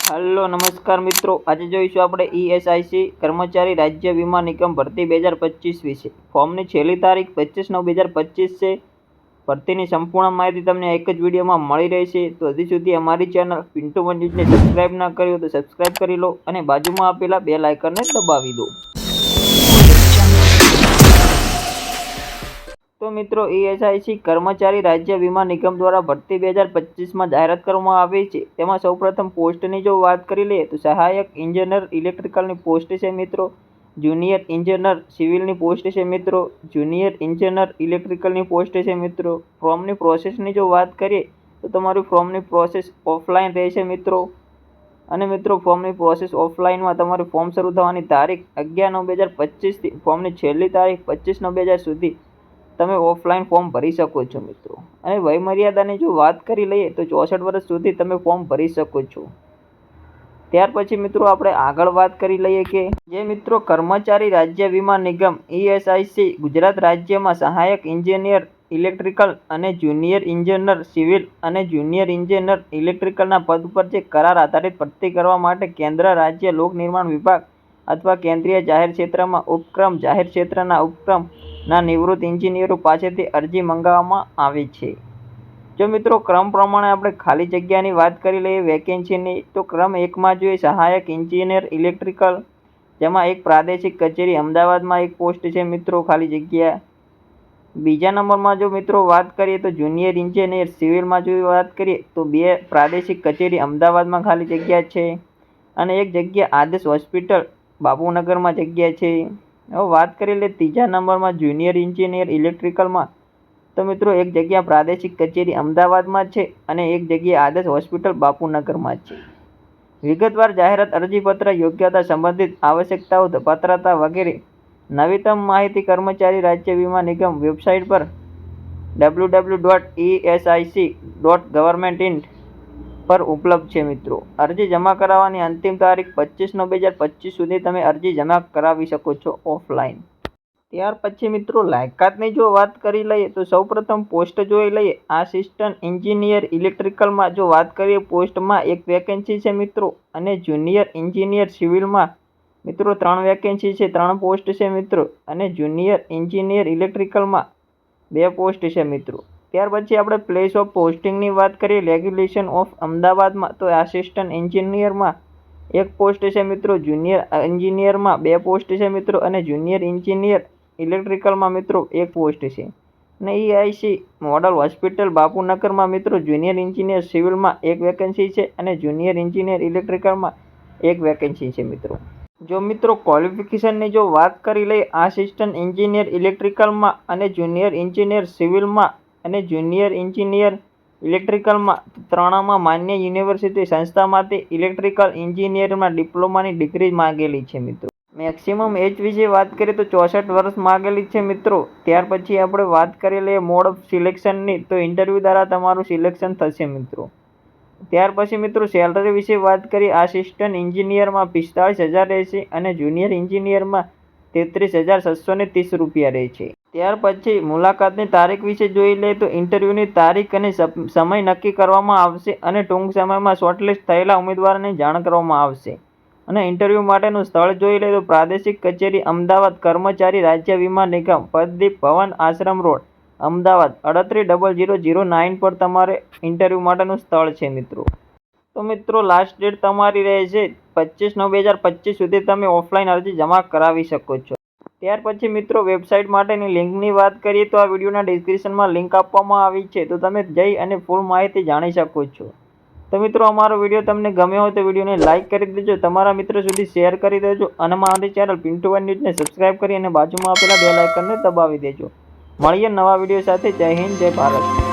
Hello नमस्कार मित्रों, आज जोईशुं आपणे ईएसआईसी कर्मचारी राज्य वीमा निगम भर्ती 2025 विषे। फॉर्मनी छेल्ली तारीख 25/9/2025 छे। भर्तीनी संपूर्ण माहिती तमने एक ज विडियोमां मळी रहेशे। तो हजी सुधी अमारी चेनल पिंटू वन न्यूज़ने सब्सक्राइब न करी हो तो सब्सक्राइब करी लो अने बाजुमां आपेला बेल आइकनने दबावी दो। तो मित्रों, ईएसआईसी कर्मचारी राज्य वीमा निगम द्वारा भर्ती 2025 में जाहेरात करवामां आवी छे। तेमां सौप्रथम पोस्टनी जो बात करी लईए तो सहायक इंजीनियर इलेक्ट्रिकलनी पोस्ट छे मित्रों। जूनियर इंजीनियर सिविलनी पोस्ट छे मित्रों। जूनियर इंजीनियर इलेक्ट्रिकलनी पोस्ट छे मित्रों। फॉर्मनी प्रोसेसनी जो बात करीए तो तमारी फॉर्मनी प्रोसेस ऑफलाइन रहेशे मित्रों। अने मित्रों, फॉर्मनी प्रोसेस ऑफलाइन में तमारी फॉर्म शरू थवानी तारीख 11/9/2025 थी फॉर्मनी छेल्ली तारीख 25/9/2000 सुधी तमे ऑफलाइन फॉर्म भरी शको छो मित्रों। अने वय मर्यादानी जो बात करी लईए तो 64 वर्ष सुधी तमे फॉर्म भरी शको छो। त्यार पछी मित्रों आपणे आगळ वात करी लईए के जे मित्रों कर्मचारी राज्य वीमा निगम ईएसआईसी गुजरात राज्य में सहायक इंजीनियर इलेक्ट्रिकल अने जूनियर इंजीनियर सिविल अने जूनियर इंजीनियर इलेक्ट्रिकलना पद पर जे करार आधारित भर्ती करवा माटे केंद्र राज्य लोक निर्माण विभाग अथवा केंद्रीय जाहेर क्षेत्रमां उपक्रम जाहेर क्षेत्रना उपक्रम ना निवृत्त इंजीनियरो पासेथी अरजी मंगाववामां आवी छे। जो मित्रों क्रम प्रमाणे आपणे खाली जग्यानी वात करी लईए वेकेन्सीनी तो क्रम 1 में जोईए सहायक इंजीनियर इलेक्ट्रिकल, जेमां एक प्रादेशिक कचेरी अमदावादमां एक पोस्ट छे मित्रों खाली जग्या। बीजा नंबर में जो मित्रों बात करिए तो जूनियर इंजीनियर सिविल में जो बात करिए तो 2 प्रादेशिक कचेरी अमदावाद में खाली जग्या है अने एक जग्या आदेश हॉस्पिटल बापूनगर में जग्या है। हवे बात करी ले तीजा नंबर में जूनियर इंजीनियर इलेक्ट्रिकल में तो मित्रों एक जग्या प्रादेशिक कचेरी अमदावाद में है अने एक जग्या आदेश हॉस्पिटल बापूनगर में है। विगतवार जाहेरात अरजीपत्र योग्यता संबंधित आवश्यकताओं पात्रता वगैरह नवीनतम माहिती कर्मचारी राज्य वीमा निगम वेबसाइट पर www.esic.government.in पर उपलब्ध है मित्रों। अरजी जमा करावानी अंतिम तारीख 25/9/2025 सुधी तमे अरजी जमा करावी शको छो ऑफलाइन। त्यार पछी मित्रों लायकातनी जो बात करी लईए तो सौप्रथम पोस्ट जोई लईए आसिस्टंट इंजीनियर इलेक्ट्रिकल में जो बात करिए पोस्ट में एक वेकेन्सी है मित्रों अने जूनियर इंजीनियर सिविल में मित्रों 3 वेकेन्सी है 3 पोस्ट है मित्रों अने जूनियर इंजीनियर इलेक्ट्रिकल में 2 पोस्ट है मित्रों। त्यार पछी आपणे प्लेस ऑफ पोस्टिंगनी बात करिए रेग्युलेशन ऑफ अमदावाद में तो आसिस्टंट इंजीनियर में 1 पोस्ट है मित्रों। जूनियर इंजीनियर में 2 पोस्ट है मित्रों अने जूनियर इंजीनियर इलेक्ट्रिकल में मित्रों 1 पोस्ट है। ने ईआईसी मॉडल हॉस्पिटल बापूनगर में मित्रों जूनियर इंजीनियर सिविल में 1 वेकेन्सी है अने जूनियर इंजीनियर इलेक्ट्रिकल में 1 वेकेन्सी है मित्रों। जो मित्रों क्वॉलिफिकेशन ने जो बात करी ले आसिस्टंट इंजीनियर इलेक्ट्रिकल में अने जूनियर इंजीनियर सिविल में अने जूनियर इंजीनियर इलेक्ट्रिकल में त्रणमां मान्य यूनिवर्सिटी संस्था माटे इलेक्ट्रिकल इंजीनियर में डिप्लोमानी डिग्री मांगेली है मित्रों। मैक्सिमम एज विषे बात करिए तो 64 वर्ष मांगेली है मित्रों। त्यार पछी आपणे बात करी लईए मोड ऑफ सिलेक्शननी तो इंटरव्यू द्वारा तमारुं सिलेक्शन थशे मित्रों। त्यार पछी मित्रों सैलरी विषे बात करिए आसिस्टंट इंजीनियर में 45,000 रहेशे अने जूनियर इंजीनियर में 33,730 रुपया रहे छे। त्यार पछी मुलाकातनी तारीख विषे जोई लईए तो इंटरव्यूनी तारीख अने समय नक्की करवामां आवशे अने टूंक समयमां शॉर्टलिस्ट थयेला उम्मीदवारोने जाण करवामां आवशे। अने इंटरव्यू माटेनुं स्थळ जोई लईए तो प्रादेशिक कचेरी अमदावाद कर्मचारी राज्य वीमा निगम पददीप भवन आश्रम रोड अमदावाद 380009 पर तमारे इंटरव्यू माटेनुं स्थळ छे मित्रों। तो मित्रों लास्ट डेट तमारी रहेशे 25/9/2025 सुधी तमे ऑफलाइन अरजी जमा करावी शको छो। त्यार पछी मित्रों वेबसाइट माटेनी लिंकनी बात करीए तो आ विडियोना डिस्क्रिप्शनमां लिंक आपवामां आवी छे तो तमे जई अने फूल माहिती जाणी शको छो। तो मित्रों अमारो विडियो तमने गम्यो होय तो विडियोने लाइक करी देजो, तमारा मित्रों सुधी शेर करी देजो अने मारी चेनल पिंटू वन न्यूज़ने सब्सक्राइब करी अने बाजुमां आपेला बेल आइकनने दबावी देजो। मळीए नवा विडियो साथे। जय हिंद, जय भारत।